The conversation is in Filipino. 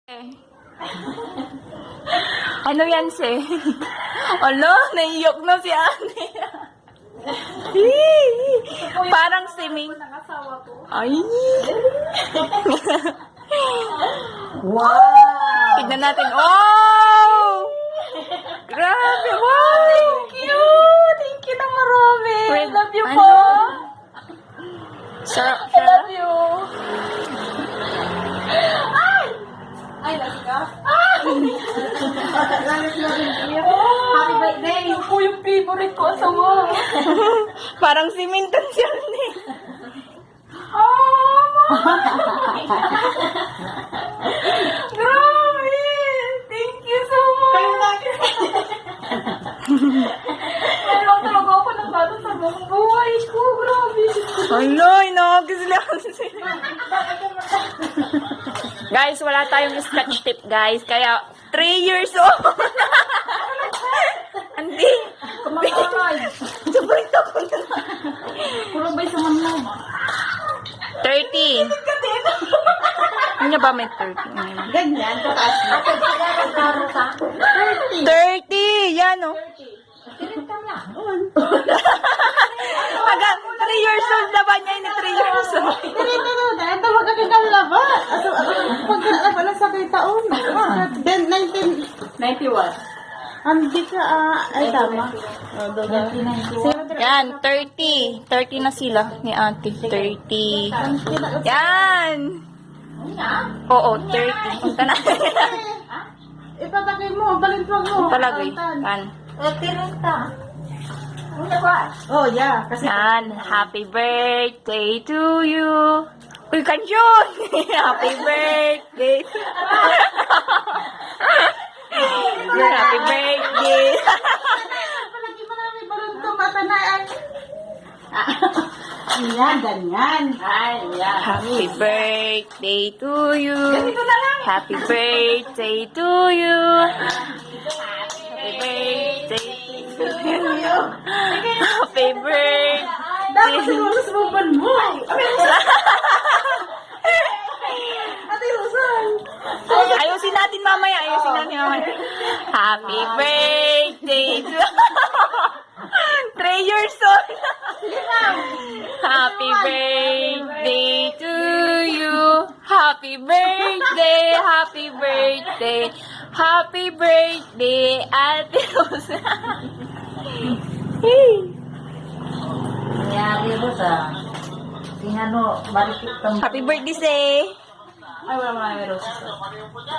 Ano yan, si? Ala, naiyok na si Ate. Parang siming. Ay. Wow! Tignan natin. Oh! Grabe. Wow, thank you. Thank you na marami. I love you po. Sarap I siya. love you. Ay, let's go. Happy birthday. Yung po yung favorite ko sa mo. Parang simintan siya. Grabe! Thank you so much! Meron talaga ako ng bata sa buong buhay ko. Grabe! Ala, inagis lang sila. Guys, wala tayong scratch tip, guys. Kaya, 3 years old. Hindi. Kumakaray. Sabay ako na. Puro ba sa manmam? 30. Ano ba may 30? Ganyan, pataas na. 30! Yan, oh. Aga, 3 years old na ba niya? Ini 3 years old. Ito magkakagala ba? Pagkakala pala sa kay taon. Then, 91. Hindi ka, ay tama. Yan, 30. 30 na sila ni ate. 30. Yan! Oo, 30. Punta na. Itatagay mo, balintwag mo. Palagay. Yan. Oh, yeah. Kasi Yan. Happy birthday to you. Uy, kansyon! Happy birthday. Happy birthday. palagi marami balintong mata na ay. Yan, ganyan. Ay, yan. Happy birthday to you. Ganito na lang. Happy birthday to you. Happy birthday to you. Happy birthday. Dapat siguro sa buban mo. Ate Rosan. Ayusin natin mamaya. Ayusin natin mamaya. Happy birthday to 3 years old. Happy birthday to you. Happy birthday. Happy birthday. Happy birthday, Ate Rosa. Nangyari mo sa tinano, marikit kang... Happy birthday, say. Ay, wala marami Rosa.